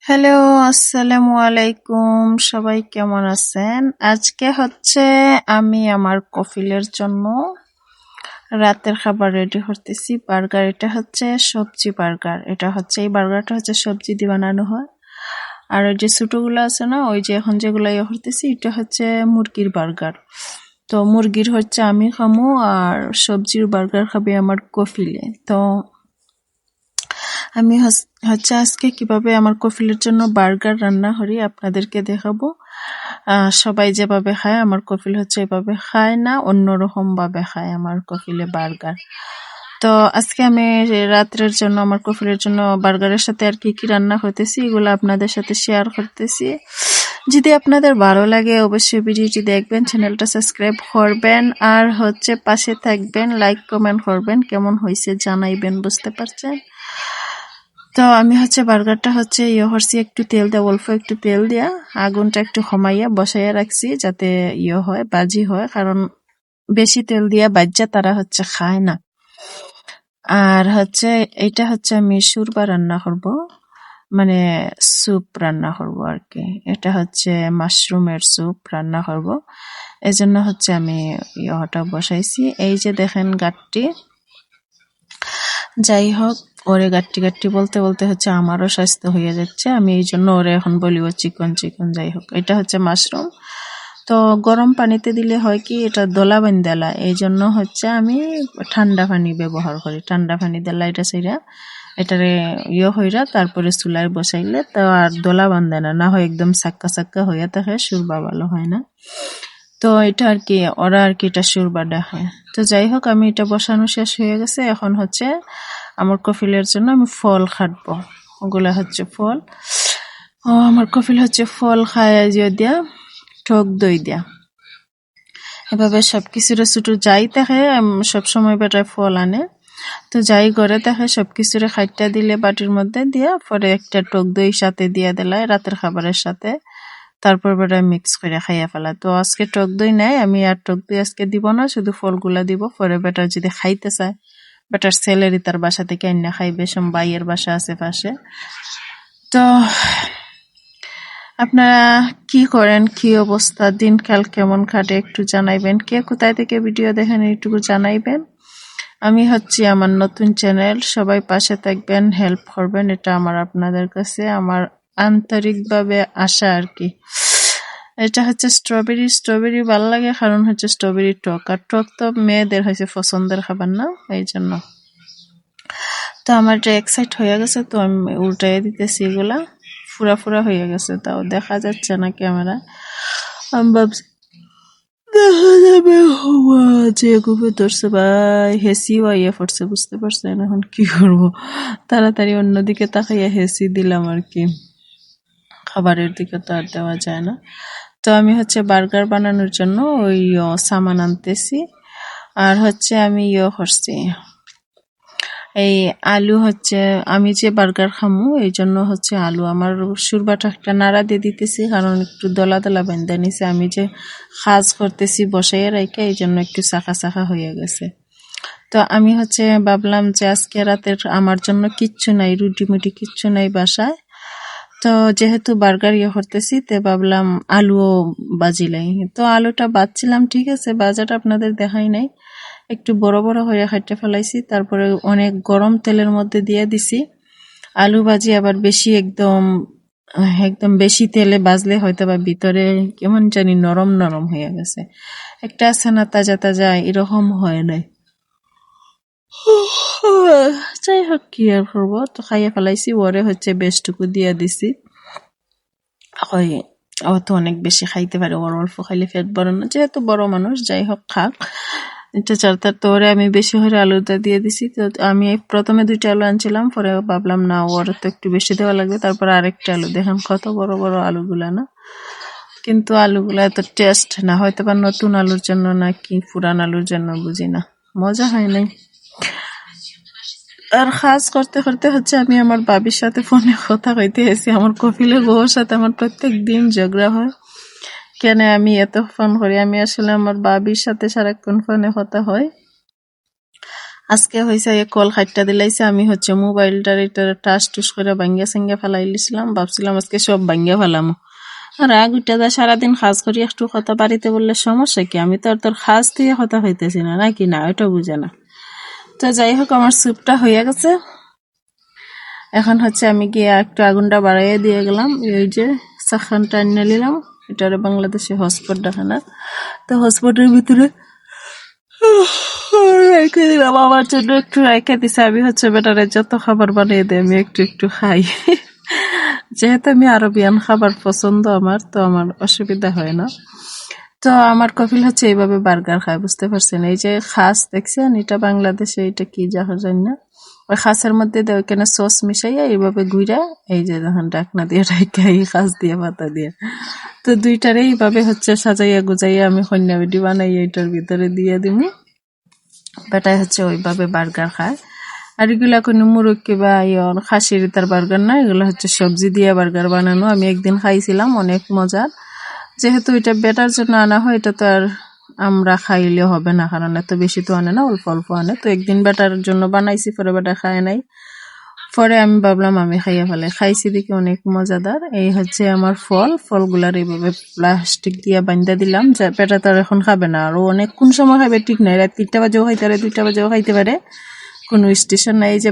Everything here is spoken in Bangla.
হ্যালো, আসসালামু আলাইকুম। সবাই কেমন আছেন? আজকে হচ্ছে আমি আমার কফিলের জন্য রাতের খাবার রেডি করতেছি। বার্গার, এটা হচ্ছে সবজি বার্গার। এটা হচ্ছে এই বার্গারটা হচ্ছে সবজি দিয়ে বানানো হয়। আর ওই যে ছোটগুলো আছে না, ওই যে এখন যেগুলো ইয়ে করতেছি, এটা হচ্ছে মুরগির বার্গার। তো মুরগির হচ্ছে আমি খামু, আর সবজির বার্গার খাবে আমার কফিলে। তো আমি হচ্ছে আজকে কিভাবে আমার কফিলের জন্য বার্গার রান্না করি আপনাদেরকে দেখাবো। সবাই যেভাবে খায় আমার কফিল হচ্ছে এভাবে খায় না, অন্যরকম ভাবে খায় আমার কফিলে বার্গার। তো আজকে আমি রাত্রের জন্য আমার কফিলের জন্য বার্গারের সাথে আর কি কি রান্না করতেছি এগুলো আপনাদের সাথে শেয়ার করতেছি। যদি আপনাদের ভালো লাগে অবশ্যই ভিডিওটি দেখবেন, চ্যানেলটা সাবস্ক্রাইব করবেন, আর হচ্ছে পাশে থাকবেন, লাইক কমেন্ট করবেন, কেমন হয়েছে জানাইবেন, বুঝতে পারছেন? তো আমি হচ্ছে বার্গারটা হচ্ছে করছি, একটু তেল দেওয়া, অল্প একটু তেল দিয়া আগুনটা একটু কমাইয়া বসাইয়া রাখছি যাতে হয়, বাজি হয়, কারণ বেশি তেল দিয়া বাজ্যা তারা হচ্ছে খায় না। আর হচ্ছে এটা হচ্ছে আমি সুরবা রান্না করব, মানে স্যুপ রান্না করব আর কি। এটা হচ্ছে মাশরুমের স্যুপ রান্না করব, এজন্য হচ্ছে আমি ইয়েটা বসাইছি। এই যে দেখেন গাটটি, যাই হোক, ওরে গাট্টি গাট্টি বলতে বলতে হচ্ছে আমারও স্বাস্থ্য হয়ে যাচ্ছে, আমি এই জন্য ওরে এখন বলিও চিকন চিকন। যাই হোক, এটা হচ্ছে মাশরুম। তো গরম পানিতে দিলে হয় কি, এটা দলা বান্ধালা, এই জন্য হচ্ছে আমি ঠান্ডা পানি ব্যবহার করি। ঠান্ডা পানি দিলা এটা সেইরা এটারে হইরা তারপরে চুলায় বসাইলে তো আর দলা বান্ধে না, না হয় একদম সাক্কা সাক্কা হইয়া থাকে, সুরবা ভালো হয় না। তো এটা আর কি, ওরা আর কি এটা সুরবা দেখে। তো যাই হোক, আমি এটা বসানো শেষ হয়ে গেছে। এখন হচ্ছে আমার কফিলের জন্য আমি ফল কাটবো। ওগুলা হচ্ছে ফল। আমার কফিল হচ্ছে ফল খায় দিয়া টক দই দিয়া, এভাবে সবকিছুরে ছোট যাই থাকে সবসময় বেটায় ফল আনে। তো যাই করে দেখে সবকিছুরে খাইটা দিলে বাটির মধ্যে দিয়া পরে একটা টক দই সাথে দিয়া দিলাই রাতের খাবারের সাথে, তারপর বেটা মিক্স করে খাইয়া ফেলা। তো আজকে টক দই নাই, আমি আর টক দই আজকে দিব না, শুধু ফলগুলা দিব। পরে বেটা যদি খাইতে চায়, বেটার ছেলেরই তার বাসা থেকে আইনা খাইবে, সব বাইয়ের বাসা আছে পাশে। তো আপনারা কি করেন, কি অবস্থা, দিনকাল কেমন কাটে একটু জানাইবেন। কে কোথায় থেকে ভিডিও দেখেন একটু জানাইবেন। আমি হচ্ছি আমার নতুন চ্যানেল, সবাই পাশে থাকবেন, হেল্প করবেন, এটা আমার আপনাদের কাছে আমার আন্তরিকভাবে আশা আর কি। এটা হচ্ছে স্ট্রবেরি। স্ট্রবেরি ভালো লাগে কারণ হচ্ছে স্ট্রবেরি টক, আর টক তো মেয়েদের হয়েছে পছন্দের খাবার না, এই জন্য। তো আমার এটা এক্সাইট হয়ে গেছে, তো আমি উল্টাই দিতেছি, এগুলা ফুরা ফুরা হয়ে গেছে, তাও দেখা যাচ্ছে না ক্যামেরা। আমি ভাবছি দেখা যাবে, যে গুপে ধরছে ভাই, হেসি বাইয়া পড়ছে, বুঝতে পারছেন? এখন কি করব, তাড়াতাড়ি অন্যদিকে তাকাইয়া হেসি দিলাম আর কি, খাবারের দিকে তো আর দেওয়া যায় না। তো আমি হচ্ছে বার্গার বানানোর জন্য ওই সামান আনতেছি। আর হচ্ছে আমি করছি, এই আলু হচ্ছে, আমি যে বার্গার খামু এই জন্য হচ্ছে আলু আমার সুরবাটা একটা নাড়া দিয়ে দিতেছি, কারণ একটু দলা দলা বেঁধে নিছে, আমি যে খাজ করতেছি বসাইয়া রাইখা, এই জন্য একটু শাখা শাখা হয়ে গেছে। তো আমি হচ্ছে ভাবলাম যে আজকে রাতের আমার জন্য কিচ্ছু নাই, রুটি মুটি কিচ্ছু নাই বাসায়। তো যেহেতু বার্গার করতেছি, তো ভাবলাম আলুও বাজিলাই। তো আলুটা বাজছিলাম, ঠিক আছে, বাজাটা আপনাদের দেখাই নাই, একটু বড় বড় হয়ে কাটতে ফেলাইছি, তারপরে অনেক গরম তেলের মধ্যে দিয়ে দিছি। আলু ভাজি আবার বেশি একদম একদম বেশি তেলে বাজলে হয়তো বা ভিতরে কেমন জানি নরম নরম হয়ে গেছে, একটা আছে না তাজা তাজা, এরকম হয় নাই। যাই হোক, কি আর করবো, তো খাইয়া ফেলাইছি। ওরে হচ্ছে বেশটুকু দিয়া দিছি, হয় ও তো অনেক বেশি খাইতে পারে, ওর অল্প খাইলে পেট ভরে না, যেহেতু বড় মানুষ। যাই হোক, খাক। এটা চারটার তো ওরে আমি বেশি হয়ে আলুটা দিয়ে দিছি। তো আমি প্রথমে 2টা আলু আনছিলাম, পরে ভাবলাম না, ওর তো একটু বেশি দেওয়া লাগবে, তারপর আরেকটা আলু। দেখেন কত বড় বড় আলুগুলা না, কিন্তু আলুগুলা এত টেস্ট না, হয়তো বা নতুন আলুর জন্য না কি পুরান আলুর জন্য বুঝি না, মজা হয় নাই। আর খাস করতে করতে হচ্ছে আমি আমার বাবির সাথে ফোনে কথা কইতে এসেছি। আমার কপিলের বউর সাথে আমার প্রত্যেক দিন ঝগড়া হয়, কেন আমি এত ফোন করি। আমি আসলে আমার বাবির সাথে সারাক্ষণ ফোনে কথা হয়, আজকে হয়েছে কল খাইটটা দিলাইছে, আমি হচ্ছে মোবাইলটার এটা টাচ টুস করে ভাঙ্গিয়া সাঙ্গিয়া ফেলাই লিছিলাম, ভাবছিলাম আজকে সব ভাঙ্গিয়া ফেলাম। আর আগুইটা দা সারাদিন কাজ করি, একটু কথা বাড়িতে বললে সমস্যা কি, আমি তো আর তোর কাজ দিয়ে কথা হইতেছি না নাকি, না ওইটা বুঝে না। তো যাই হোক আমার স্যুপটা হয়ে গেছে, এখন হচ্ছে আমি গিয়ে একটু আগুনটা বাড়াইয়া দিয়ে গেলাম, এই যে চাখানটা এনে নিলাম, এটারে বাংলাদেশে হটস্পট দেখানোর। তো হটস্পটের ভিতরে রেখে দিলাম, আমার জন্য একটু রেখে দিছে, আমি হচ্ছে বেটারে যত খাবার বানিয়ে দিই আমি একটু একটু খাই। যেহেতু আমি আরবিয়ান খাবার পছন্দ আমার, তো আমার অসুবিধা হয় না। তো আমার কপিল হচ্ছে এইভাবে বার্গার খায়, বুঝতে পারছেন? এই যে খাস দেখছেন, এটা বাংলাদেশে এটা কি জানি না, ওই খাসের মধ্যে দিয়ে ওইখানে সস মিশাইয়া এইভাবে গুইরা, এই যে যখন ডাকনা দিয়ে ঢাকা এই খাস দিয়ে পাতা দিয়ে, তো দুইটারে এইভাবে হচ্ছে সাজাইয়া গুজাইয়া আমি কন্যা বেডি বানাই এইটার ভিতরে দিয়ে দিমু। বেটাই হচ্ছে ওইভাবে বার্গার খায়। আর এগুলা কোনো মুরব্বী বা খাসির তার বার্গার না, এগুলো হচ্ছে সবজি দিয়ে বার্গার বানানো। আমি একদিন খাইছিলাম, অনেক মজার। যেহেতু এটা বেটার জন্য আনা হয়, এটা তো আর আমরা খাইলে হবে না, কারণ এত বেশি তো আনে না, অল্প অল্প আনে। তো একদিন বেটার জন্য বানাইছি, পরে বেটা খায় নাই, পরে আমি ভাবলাম আমি খাইয়া ফেলে, খাইছি দেখি অনেক মজাদার। এই হচ্ছে আমার ফলগুলার এইভাবে প্লাস্টিক দিয়ে বান্ধা দিলাম, যে বেটা তো আর এখন খাবে না, আর অনেক কোন সময় খাবে ঠিক নাই, রাত 3টা বাজেও খাইতে পারে, 2টা বাজেও খাইতে পারে, কোনো স্টেশন নাই। এই যে